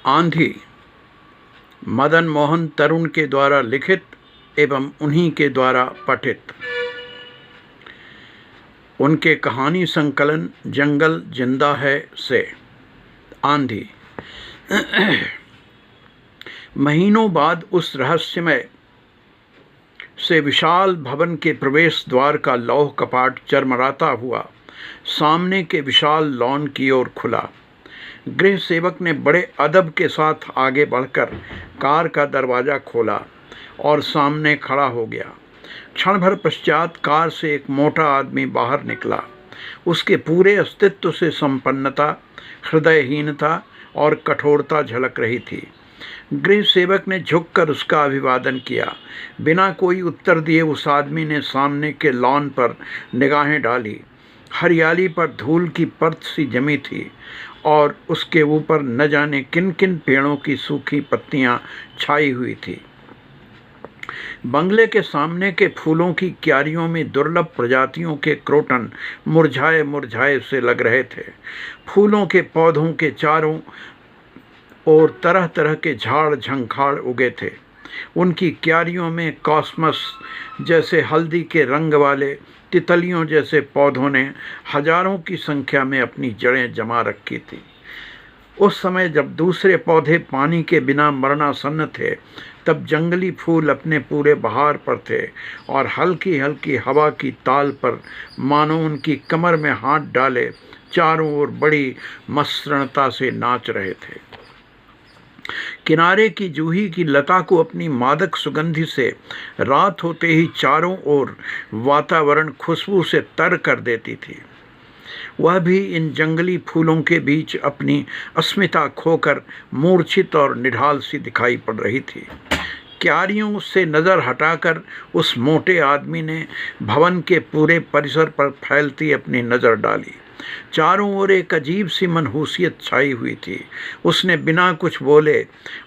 आंधी मदन मोहन तरुण के द्वारा लिखित एवं उन्हीं के द्वारा पठित। उनके कहानी संकलन जंगल जिंदा है से। आंधी। महीनों बाद उस रहस्यमय से विशाल भवन के प्रवेश द्वार का लौह कपाट चरमराता हुआ सामने के विशाल लॉन की ओर खुला। गृह सेवक ने बड़े अदब के साथ आगे बढ़कर कार का दरवाज़ा खोला और सामने खड़ा हो गया। क्षण भर पश्चात कार से एक मोटा आदमी बाहर निकला। उसके पूरे अस्तित्व से संपन्नता, हृदयहीनता और कठोरता झलक रही थी। गृह सेवक ने झुककर उसका अभिवादन किया। बिना कोई उत्तर दिए उस आदमी ने सामने के लॉन पर निगाहें डाली। हरियाली पर धूल की परत सी जमी थी और उसके ऊपर न जाने किन किन पेड़ों की सूखी पत्तियां छाई हुई थी। बंगले के सामने के फूलों की क्यारियों में दुर्लभ प्रजातियों के क्रोटन मुरझाए मुरझाए से लग रहे थे। फूलों के पौधों के चारों ओर तरह तरह के झाड़ झंखाड़ उगे थे। उनकी क्यारियों में कॉस्मस जैसे हल्दी के रंग वाले तितलियों जैसे पौधों ने हजारों की संख्या में अपनी जड़ें जमा रखी थी। उस समय जब दूसरे पौधे पानी के बिना मरणासन्न थे, तब जंगली फूल अपने पूरे बहार पर थे और हल्की हल्की हवा की ताल पर मानो उनकी कमर में हाथ डाले चारों ओर बड़ी मसृणता से नाच रहे थे। किनारे की जूही की लता को अपनी मादक सुगंधि से रात होते ही चारों ओर वातावरण खुशबू से तर कर देती थी। वह भी इन जंगली फूलों के बीच अपनी अस्मिता खोकर मूर्छित और निढाल सी दिखाई पड़ रही थी। क्यारियों से नज़र हटाकर उस मोटे आदमी ने भवन के पूरे परिसर पर फैलती अपनी नज़र डाली। चारों ओर एक अजीब सी मनहूसियत छाई हुई थी। उसने बिना कुछ बोले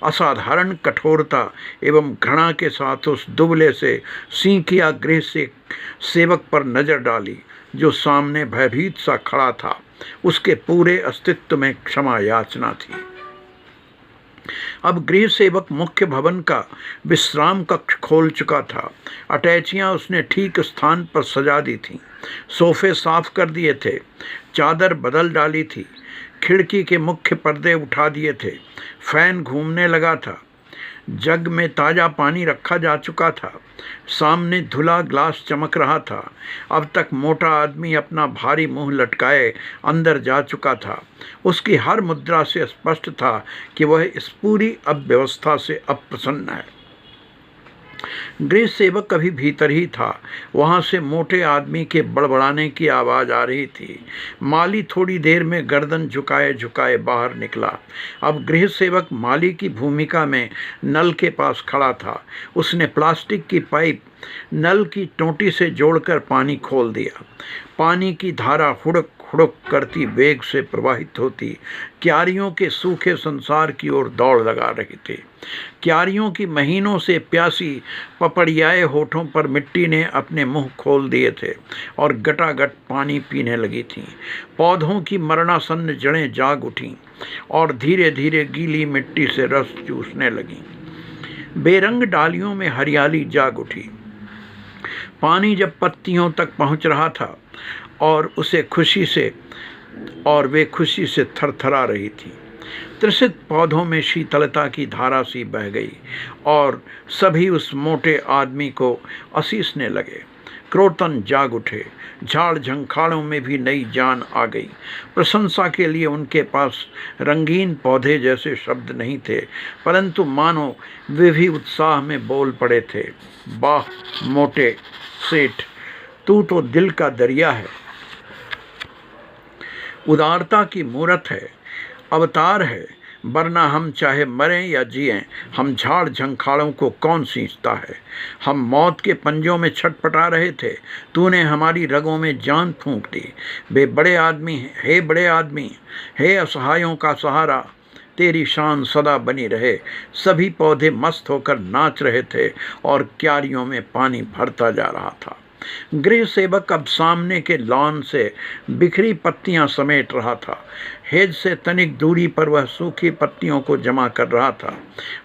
असाधारण कठोरता एवं घृणा के साथ उस दुबले से सींकिया गृह से सेवक पर नज़र डाली जो सामने भयभीत सा खड़ा था। उसके पूरे अस्तित्व में क्षमा याचना थी। अब गृह सेवक मुख्य भवन का विश्राम कक्ष खोल चुका था। अटैचियां उसने ठीक स्थान पर सजा दी थीं। सोफे साफ कर दिए थे, चादर बदल डाली थी, खिड़की के मुख्य पर्दे उठा दिए थे, फैन घूमने लगा था, जग में ताज़ा पानी रखा जा चुका था, सामने धुला ग्लास चमक रहा था। अब तक मोटा आदमी अपना भारी मुंह लटकाए अंदर जा चुका था। उसकी हर मुद्रा से स्पष्ट था कि वह इस पूरी अव्यवस्था से अप्रसन्न है। गृह सेवक अभी भीतर ही था। वहाँ से मोटे आदमी के बड़बड़ाने की आवाज़ आ रही थी। माली थोड़ी देर में गर्दन झुकाए झुकाए बाहर निकला। अब गृह सेवक माली की भूमिका में नल के पास खड़ा था। उसने प्लास्टिक की पाइप नल की टोंटी से जोड़कर पानी खोल दिया। पानी की धारा हुड़क हुड़क करती वेग से प्रवाहित होती क्यारियों के सूखे संसार की ओर दौड़ लगा रही थी। क्यारियों की महीनों से प्यासी पपड़ियाए होठों पर मिट्टी ने अपने मुंह खोल दिए थे और गटागट पानी पीने लगी थीं। पौधों की मरणासन्न जड़ें जाग उठीं और धीरे धीरे गीली मिट्टी से रस चूसने लगीं। बेरंग डालियों में हरियाली जाग उठी। पानी जब पत्तियों तक पहुंच रहा था और वे खुशी से थरथरा रही थी। त्रसित पौधों में शीतलता की धारा सी बह गई और सभी उस मोटे आदमी को असीसने लगे। क्रोटन जाग उठे। झाड़ झंखाड़ों में भी नई जान आ गई। प्रशंसा के लिए उनके पास रंगीन पौधे जैसे शब्द नहीं थे, परंतु मानो वे भी उत्साह में बोल पड़े थे। वाह मोटे सेठ, तू तो दिल का दरिया है, उदारता की मूरत है, अवतार है। वरना हम चाहे मरें या जिएं, हम झाड़ झंखाड़ों को कौन सींचता है। हम मौत के पंजों में छटपटा रहे थे, तूने हमारी रगों में जान फूंक दी। वे बड़े आदमी, हे असहायों का सहारा, तेरी शान सदा बनी रहे। सभी पौधे मस्त होकर नाच रहे थे और क्यारियों में पानी भरता जा रहा था। गृह सेवक अब सामने के लॉन से बिखरी पत्तियां समेट रहा था। हेज से तनिक दूरी पर वह सूखी पत्तियों को जमा कर रहा था।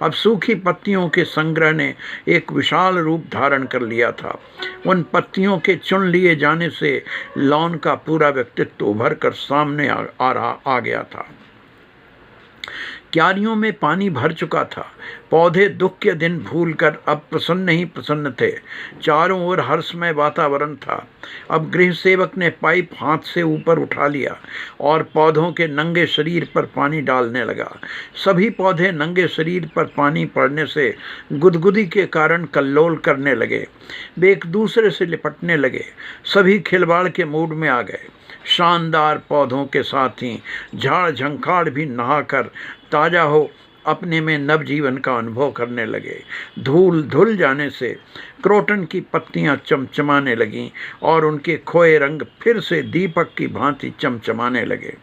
अब सूखी पत्तियों के संग्रह ने एक विशाल रूप धारण कर लिया था। उन पत्तियों के चुन लिए जाने से लॉन का पूरा व्यक्तित्व उभर कर सामने आ गया था। क्यारियों में पानी भर चुका था। पौधे दुख के दिन भूलकर अब प्रसन्न ही प्रसन्न थे। चारों ओर हर्षमय वातावरण था। अब गृह सेवक ने पाइप हाथ से ऊपर उठा लिया और पौधों के नंगे शरीर पर पानी डालने लगा। सभी पौधे नंगे शरीर पर पानी पड़ने से गुदगुदी के कारण कल्लोल करने लगे। वे एक दूसरे से लिपटने लगे। सभी खिलवाड़ के मूड में आ गए। शानदार पौधों के साथ ही झाड़ झंखाड़ भी नहाकर ताज़ा हो अपने में नवजीवन का अनुभव करने लगे। धूल धुल जाने से क्रोटन की पत्तियां चमचमाने लगीं और उनके खोए रंग फिर से दीपक की भांति चमचमाने लगे।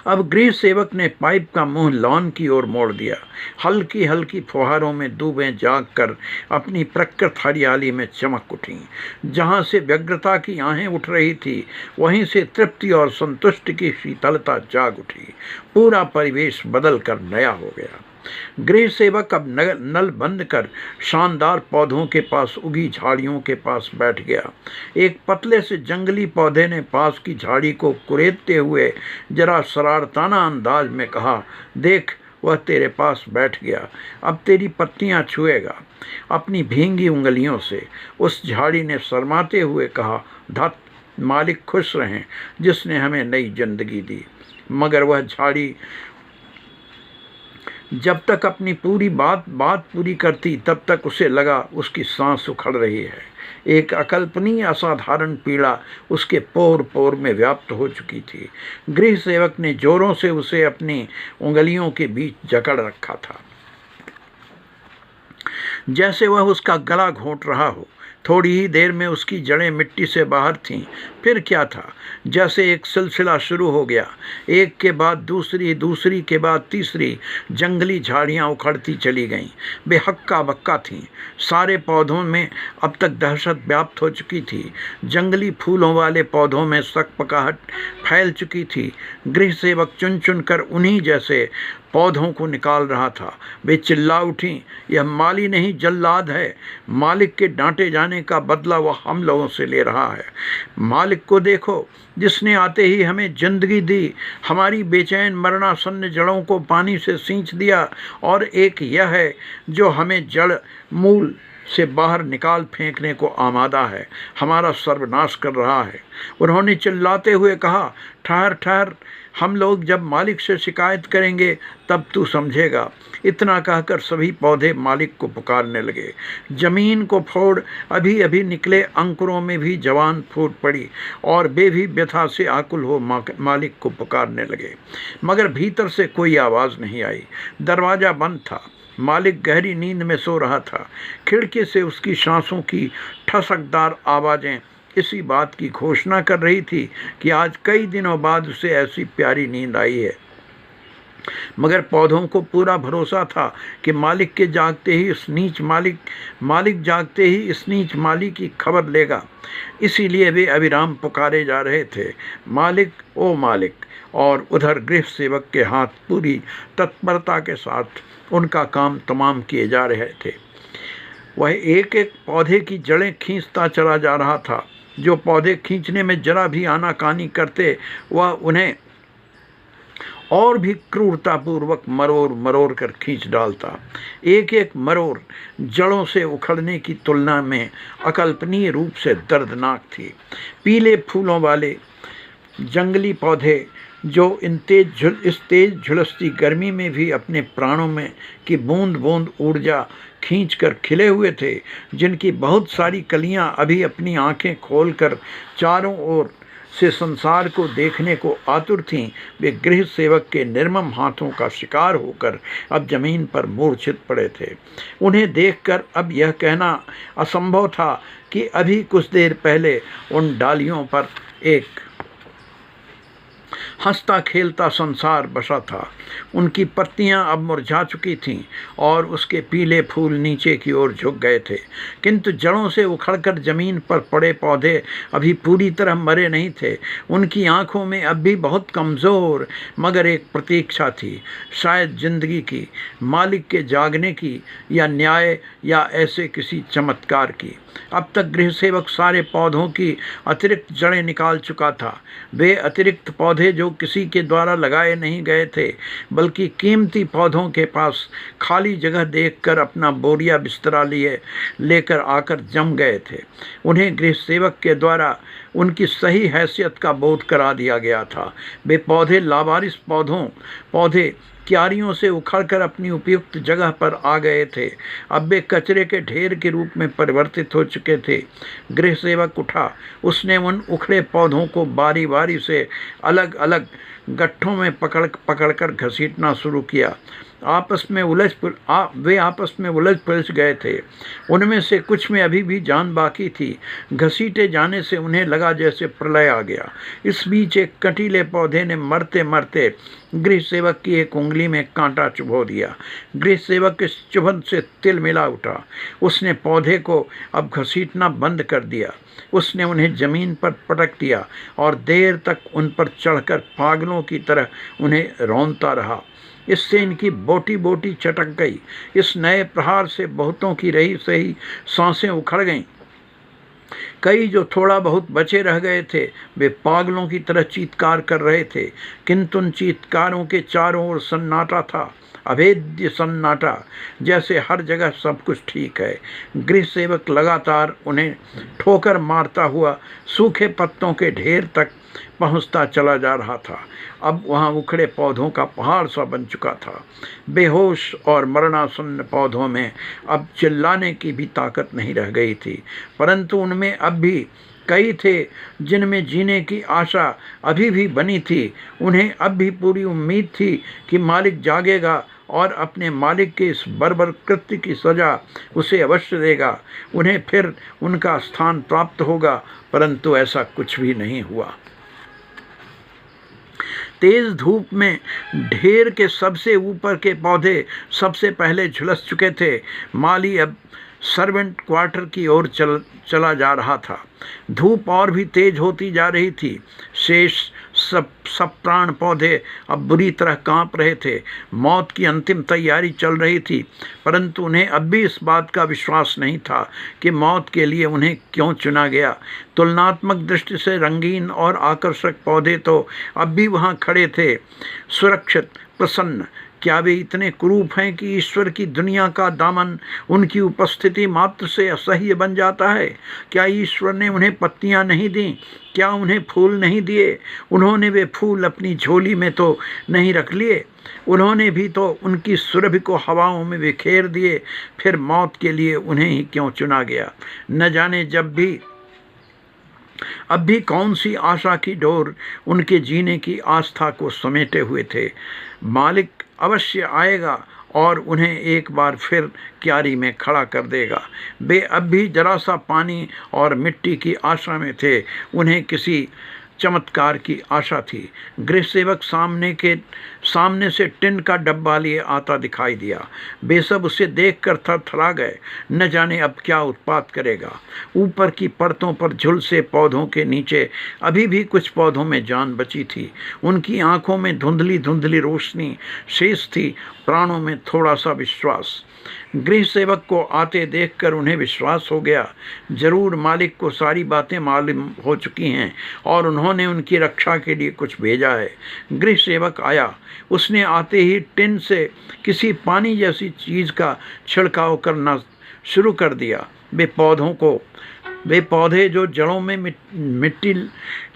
अब गृह सेवक ने पाइप का मुंह लॉन की ओर मोड़ दिया। हल्की हल्की फुहारों में दूबें जाग कर अपनी प्रकृत हरियाली में चमक उठीं। जहाँ से व्यग्रता की आहें उठ रही थी, वहीं से तृप्ति और संतुष्टि की शीतलता जाग उठी। पूरा परिवेश बदल कर नया हो गया। गृह सेवक अब नल बंद कर शानदार पौधों के पास उगी झाड़ियों के पास बैठ गया। एक पतले से जंगली पौधे ने पास की झाड़ी को कुरेदते हुए जरा शरारताना अंदाज में कहा, देख, वह तेरे पास बैठ गया, अब तेरी पत्तियां छुएगा अपनी भींगी उंगलियों से। उस झाड़ी ने शर्माते हुए कहा, धत, मालिक खुश रहें जिसने हमें नई जिंदगी दी। मगर वह झाड़ी जब तक अपनी पूरी बात पूरी करती, तब तक उसे लगा उसकी सांस उखड़ रही है। एक अकल्पनीय असाधारण पीड़ा उसके पोर पोर में व्याप्त हो चुकी थी। गृह सेवक ने जोरों से उसे अपनी उंगलियों के बीच जकड़ रखा था, जैसे वह उसका गला घोंट रहा हो। थोड़ी ही देर में उसकी जड़ें मिट्टी से बाहर थीं। फिर क्या था, जैसे एक सिलसिला शुरू हो गया। एक के बाद दूसरी, दूसरी के बाद तीसरी जंगली झाड़ियाँ उखड़ती चली गईं। वे हक्का बक्का थीं। सारे पौधों में अब तक दहशत व्याप्त हो चुकी थी। जंगली फूलों वाले पौधों में सकपकाहट फैल चुकी थी। गृह सेवक चुन चुन कर उन्हीं जैसे पौधों को निकाल रहा था। वे चिल्ला उठी, यह माली नहीं, जल्लाद है। मालिक के डांटे जाने का बदला वह हम लोगों से ले रहा है। मालिक को देखो, जिसने आते ही हमें जिंदगी दी, हमारी बेचैन मरणासन्न जड़ों को पानी से सींच दिया, और एक यह है जो हमें जड़ मूल से बाहर निकाल फेंकने को आमादा है, हमारा सर्वनाश कर रहा है। उन्होंने चिल्लाते हुए कहा, ठहर ठहर, हम लोग जब मालिक से शिकायत करेंगे तब तू समझेगा। इतना कहकर सभी पौधे मालिक को पुकारने लगे। जमीन को फोड़ अभी अभी निकले अंकुरों में भी जवान फूट पड़ी और वे भी व्यथा से आकुल हो मालिक को पुकारने लगे। मगर भीतर से कोई आवाज़ नहीं आई। दरवाज़ा बंद था। मालिक गहरी नींद में सो रहा था। खिड़की से उसकी सांसों की ठसकदार आवाज़ें इसी बात की घोषणा कर रही थी कि आज कई दिनों बाद उसे ऐसी प्यारी नींद आई है। मगर पौधों को पूरा भरोसा था कि मालिक जागते ही इस नीच माली की खबर लेगा। इसीलिए वे अविराम पुकारे जा रहे थे, मालिक, ओ मालिक। और उधर गृह सेवक के हाथ पूरी तत्परता के साथ उनका काम तमाम किए जा रहे थे। वह एक एक पौधे की जड़ें खींचता चला जा रहा था। जो पौधे खींचने में जरा भी आनाकानी करते, वह उन्हें और भी क्रूरतापूर्वक मरोड़ मरोड़ कर खींच डालता। एक एक मरोड़ जड़ों से उखड़ने की तुलना में अकल्पनीय रूप से दर्दनाक थी। पीले फूलों वाले जंगली पौधे जो इस तेज झुलसती गर्मी में भी अपने प्राणों में की बूंद बूंद ऊर्जा खींचकर खिले हुए थे, जिनकी बहुत सारी कलियां अभी अपनी आंखें खोलकर चारों ओर से संसार को देखने को आतुर थीं, वे गृह सेवक के निर्मम हाथों का शिकार होकर अब जमीन पर मूर्छित पड़े थे। उन्हें देखकर अब यह कहना असंभव था कि अभी कुछ देर पहले उन डालियों पर एक हंसता खेलता संसार बसा था। उनकी पत्तियां अब मुरझा चुकी थीं और उसके पीले फूल नीचे की ओर झुक गए थे, किंतु जड़ों से उखड़कर जमीन पर पड़े पौधे अभी पूरी तरह मरे नहीं थे। उनकी आंखों में अब भी बहुत कमज़ोर मगर एक प्रतीक्षा थी, शायद जिंदगी की, मालिक के जागने की, या न्याय, या ऐसे किसी चमत्कार की। अब तक गृह सेवक सारे पौधों की अतिरिक्त जड़ें निकाल चुका था। वे अतिरिक्त पौधे जो किसी के द्वारा लगाए नहीं गए थे, बल्कि कीमती पौधों के पास खाली जगह देखकर अपना बोरिया बिस्तरा लेकर आकर जम गए थे। उन्हें गृह सेवक के द्वारा उनकी सही हैसियत का बोध करा दिया गया था। वे पौधे लावारिस पौधे क्यारियों से उखड़कर अपनी उपयुक्त जगह पर आ गए थे। अब वे कचरे के ढेर के रूप में परिवर्तित हो चुके थे। गृह सेवक उठा। उसने उन उखड़े पौधों को बारी बारी से अलग अलग गट्ठों में पकड़कर घसीटना शुरू किया। वे आपस में उलझ पुलझ गए थे। उनमें से कुछ में अभी भी जान बाकी थी। घसीटे जाने से उन्हें लगा जैसे प्रलय आ गया। इस बीच एक कंटीले पौधे ने मरते मरते गृह सेवक की एक उंगली में कांटा चुभो दिया। गृह सेवक इस चुभन से तिलमिला उठा। उसने पौधे को अब घसीटना बंद कर दिया। उसने उन्हें जमीन पर पटक दिया और देर तक उन पर चढ़कर पागलों की तरह उन्हें रौंदता रहा। इससे इनकी बोटी बोटी चटक गई। इस नए प्रहार से बहुतों की रही सही सांसें उखड़ गईं। कई जो थोड़ा बहुत बचे रह गए थे, वे पागलों की तरह चीत्कार कर रहे थे, किंतु उन चीत्कारों के चारों ओर सन्नाटा था, अभेद्य सन्नाटा, जैसे हर जगह सब कुछ ठीक है। गृह सेवक लगातार उन्हें ठोकर मारता हुआ सूखे पत्तों के ढेर तक पहुंचता चला जा रहा था। अब वहां उखड़े पौधों का पहाड़ सा बन चुका था। बेहोश और मरणासन्न पौधों में अब चिल्लाने की भी ताकत नहीं रह गई थी, परंतु उनमें अब भी कई थे जिनमें जीने की आशा अभी भी बनी थी। उन्हें अब भी पूरी उम्मीद थी कि मालिक जागेगा और अपने मालिक के इस बर्बर कृत्य की सजा उसे अवश्य देगा। उन्हें फिर उनका स्थान प्राप्त होगा, परंतु ऐसा कुछ भी नहीं हुआ। तेज धूप में ढेर के सबसे ऊपर के पौधे सबसे पहले झुलस चुके थे। माली अब सर्वेंट क्वार्टर की ओर चला जा रहा था। धूप और भी तेज होती जा रही थी। शेष सब प्राण पौधे अब बुरी तरह कांप रहे थे। मौत की अंतिम तैयारी चल रही थी, परंतु उन्हें अब भी इस बात का विश्वास नहीं था कि मौत के लिए उन्हें क्यों चुना गया। तुलनात्मक दृष्टि से रंगीन और आकर्षक पौधे तो अब भी वहाँ खड़े थे, सुरक्षित, प्रसन्न। क्या वे इतने कुरूप हैं कि ईश्वर की दुनिया का दामन उनकी उपस्थिति मात्र से असह्य बन जाता है? क्या ईश्वर ने उन्हें पत्तियां नहीं दी? क्या उन्हें फूल नहीं दिए? उन्होंने वे फूल अपनी झोली में तो नहीं रख लिए? उन्होंने भी तो उनकी सुरभि को हवाओं में बिखेर दिए। फिर मौत के लिए उन्हें ही क्यों चुना गया? न जाने अब भी कौन सी आशा की डोर उनके जीने की आस्था को समेटे हुए थे। मालिक अवश्य आएगा और उन्हें एक बार फिर क्यारी में खड़ा कर देगा। वे अब भी जरा सा पानी और मिट्टी की आशा में थे। उन्हें किसी चमत्कार की आशा थी। गृह सेवक सामने से टिन का डब्बा लिए आता दिखाई दिया। वे सब उसे देखकर थरथरा गए। न जाने अब क्या उत्पात करेगा। ऊपर की परतों पर झुलसे पौधों के नीचे अभी भी कुछ पौधों में जान बची थी। उनकी आंखों में धुंधली धुंधली रोशनी शेष थी, प्राणों में थोड़ा सा विश्वास। गृह सेवक को आते देखकर उन्हें विश्वास हो गया, जरूर मालिक को सारी बातें मालूम हो चुकी हैं और उन्होंने उनकी रक्षा के लिए कुछ भेजा है। गृह सेवक आया। उसने आते ही टिन से किसी पानी जैसी चीज़ का छिड़काव करना शुरू कर दिया। वे पौधे जो जड़ों में मिट्टी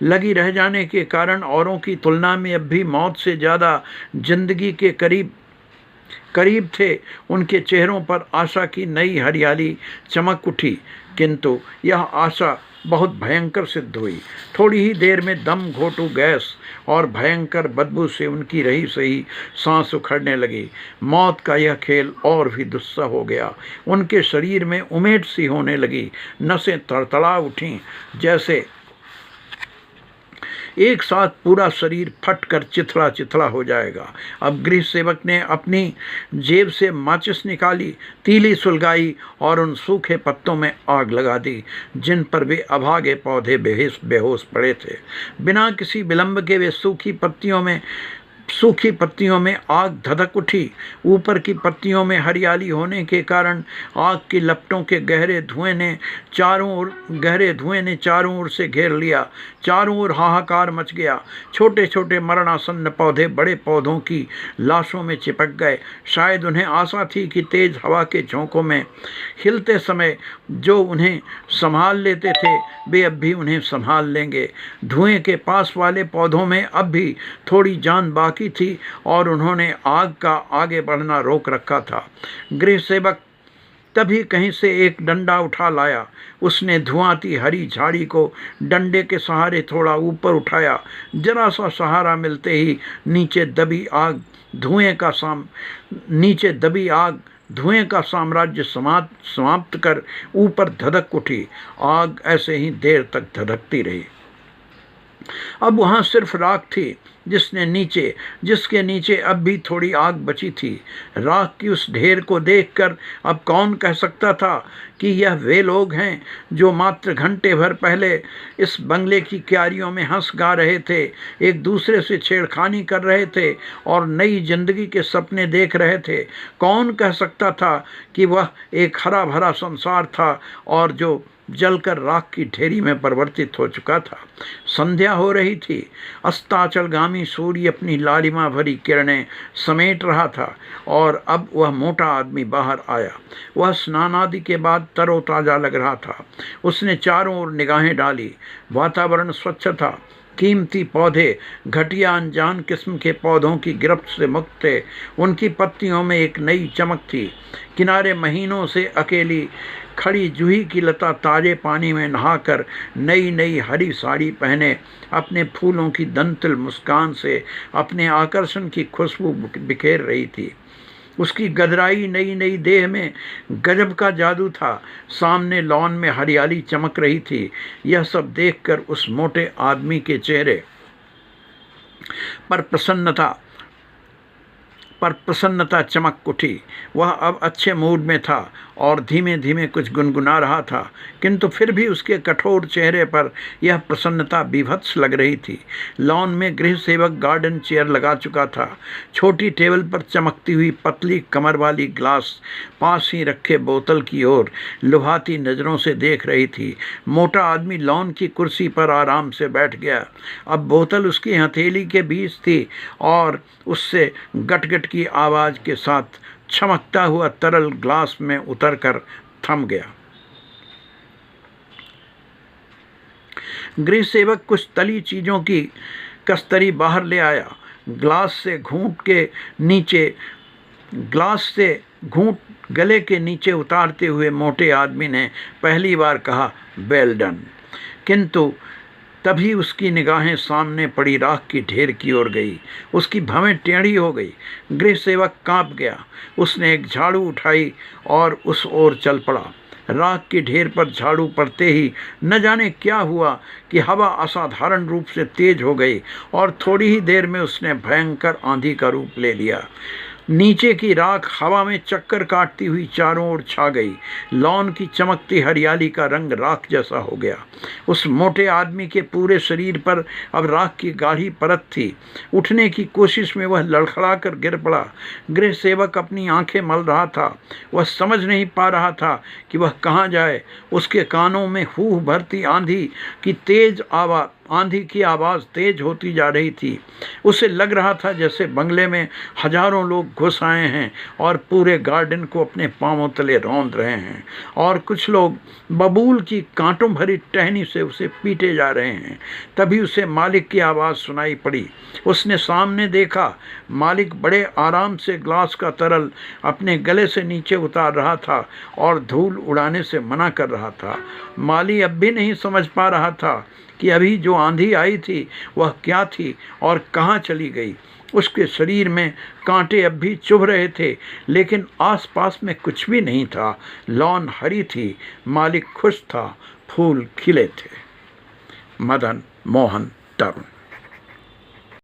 लगी रह जाने के कारण औरों की तुलना में अब भी मौत से ज़्यादा जिंदगी के करीब थे, उनके चेहरों पर आशा की नई हरियाली चमक उठी। किंतु यह आशा बहुत भयंकर सिद्ध हुई। थोड़ी ही देर में दम घोटू गैस और भयंकर बदबू से उनकी रही सही सांस उखड़ने लगी। मौत का यह खेल और भी दुस्सह हो गया। उनके शरीर में उमेट सी होने लगी। नसें तड़तड़ा उठीं, जैसे एक साथ पूरा शरीर फट कर चिथड़ा चिथड़ा हो जाएगा। अब गृह सेवक ने अपनी जेब से माचिस निकाली, तीली सुलगाई और उन सूखे पत्तों में आग लगा दी जिन पर वे अभागे पौधे बेहोश पड़े थे। बिना किसी विलंब के वे सूखी पत्तियों में आग धधक उठी। ऊपर की पत्तियों में हरियाली होने के कारण आग की लपटों के गहरे धुएं ने चारों ओर से घेर लिया। चारों ओर हाहाकार मच गया। छोटे छोटे मरणासन्न पौधे बड़े पौधों की लाशों में चिपक गए। शायद उन्हें आशा थी कि तेज हवा के झोंकों में हिलते समय जो उन्हें संभाल लेते थे वे अब भी उन्हें संभाल लेंगे। धुएं के पास वाले पौधों में अब भी थोड़ी जान बाकी थी और उन्होंने आग का आगे बढ़ना रोक रखा था। गृह सेवक तभी कहीं से एक डंडा उठा लाया। उसने धुआंती हरी झाड़ी को डंडे के सहारे थोड़ा ऊपर उठाया। जरा सा सहारा मिलते ही नीचे दबी आग धुएं का साम्राज्य समाप्त कर ऊपर धधक उठी। आग ऐसे ही देर तक धधकती रही। अब वहाँ सिर्फ राख थी जिसके नीचे अब भी थोड़ी आग बची थी। राख की उस ढेर को देखकर अब कौन कह सकता था कि यह वे लोग हैं जो मात्र घंटे भर पहले इस बंगले की क्यारियों में हंस गा रहे थे, एक दूसरे से छेड़खानी कर रहे थे और नई जिंदगी के सपने देख रहे थे। कौन कह सकता था कि वह एक हरा भरा संसार था और जो जलकर राख की ढेरी में परिवर्तित हो चुका था। संध्या हो रही थी। अस्ताचलगामी सूर्य अपनी लालिमा भरी किरणें समेट रहा था और अब वह मोटा आदमी बाहर आया। वह स्नान आदि के बाद तरोताजा लग रहा था। उसने चारों ओर निगाहें डाली। वातावरण स्वच्छ था। कीमती पौधे घटिया अनजान किस्म के पौधों की गिरफ्त से मुक्त थे। उनकी पत्तियों में एक नई चमक थी। किनारे महीनों से अकेली खड़ी जूही की लता ताजे पानी में नहाकर नई हरी साड़ी पहने अपने फूलों की दंतिल मुस्कान से अपने आकर्षण की खुशबू बिखेर रही थी। उसकी गदराई नई देह में गजब का जादू था। सामने लॉन में हरियाली चमक रही थी। यह सब देखकर उस मोटे आदमी के चेहरे पर प्रसन्नता चमक उठी। वह अब अच्छे मूड में था और धीमे धीमे कुछ गुनगुना रहा था, किंतु फिर भी उसके कठोर चेहरे पर यह प्रसन्नता बीभत्स लग रही थी। लॉन में गृह सेवक गार्डन चेयर लगा चुका था। छोटी टेबल पर चमकती हुई पतली कमर वाली ग्लास पास ही रखे बोतल की ओर लुभाती नज़रों से देख रही थी। मोटा आदमी लॉन की कुर्सी पर आराम से बैठ गया। अब बोतल उसकी हथेली के बीच थी और उससे गटगट की आवाज़ के साथ चमकता हुआ तरल ग्लास में उतरकर थम गया। गृह सेवक कुछ तली चीज़ों की कस्तरी बाहर ले आया। ग्लास से घूंट गले के नीचे उतारते हुए मोटे आदमी ने पहली बार कहा, वेल डन। किंतु तभी उसकी निगाहें सामने पड़ी राख की ढेर की ओर गई। उसकी भवें टेढ़ी हो गई। गृह सेवक कांप गया। उसने एक झाड़ू उठाई और उस ओर चल पड़ा। राख की ढेर पर झाड़ू पड़ते ही न जाने क्या हुआ कि हवा असाधारण रूप से तेज हो गई और थोड़ी ही देर में उसने भयंकर आंधी का रूप ले लिया। नीचे की राख हवा में चक्कर काटती हुई चारों ओर छा गई। लॉन की चमकती हरियाली का रंग राख जैसा हो गया। उस मोटे आदमी के पूरे शरीर पर अब राख की गाढ़ी परत थी। उठने की कोशिश में वह लड़खड़ा कर गिर पड़ा। गृह सेवक अपनी आंखें मल रहा था। वह समझ नहीं पा रहा था कि वह कहाँ जाए। उसके कानों में हूह भरती आंधी की आवाज़ तेज होती जा रही थी। उसे लग रहा था जैसे बंगले में हजारों लोग घुस आए हैं और पूरे गार्डन को अपने पांवों तले रौंद रहे हैं और कुछ लोग बबूल की कांटों भरी टहनी से उसे पीटे जा रहे हैं। तभी उसे मालिक की आवाज़ सुनाई पड़ी। उसने सामने देखा। मालिक बड़े आराम से ग्लास का तरल अपने गले से नीचे उतार रहा था और धूल उड़ाने से मना कर रहा था। माली अब भी नहीं समझ पा रहा था कि अभी जो आंधी आई थी वह क्या थी और कहाँ चली गई। उसके शरीर में कांटे अब भी चुभ रहे थे, लेकिन आसपास में कुछ भी नहीं था। लॉन हरी थी। मालिक खुश था। फूल खिले थे। मदन मोहन तरुण।